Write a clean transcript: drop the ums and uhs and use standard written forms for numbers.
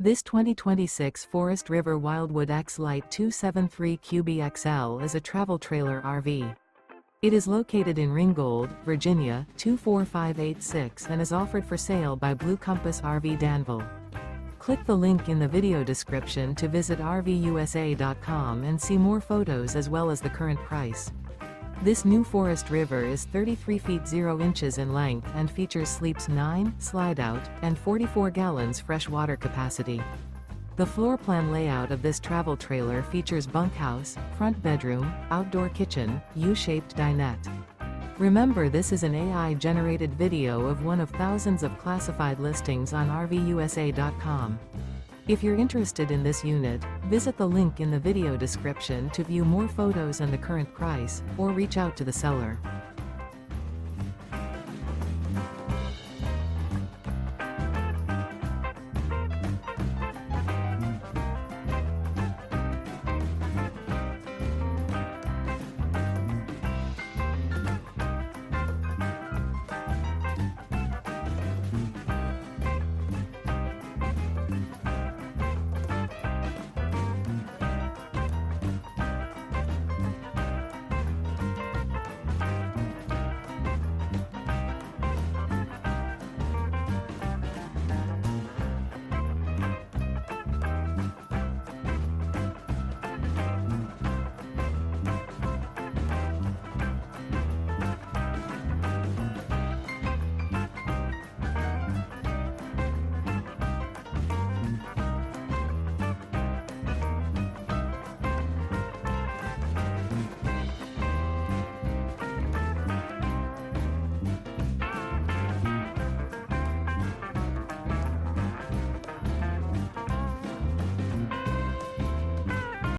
This 2026 Forest River Wildwood X-Lite 273QBXL is a travel trailer RV. It is located in Ringgold, Virginia, 24586 and is offered for sale by Blue Compass RV Danville. Click the link in the video description to visit RVUSA.com and see more photos as well as the current price. This new Forest River is 33 feet 0 inches in length and features sleeps 9, slide-out, and 44 gallons fresh water capacity. The floor plan layout of this travel trailer features bunkhouse, front bedroom, outdoor kitchen, U-shaped dinette. Remember, this is an AI-generated video of one of thousands of classified listings on RVUSA.com. If you're interested in this unit, visit the link in the video description to view more photos and the current price, or reach out to the seller.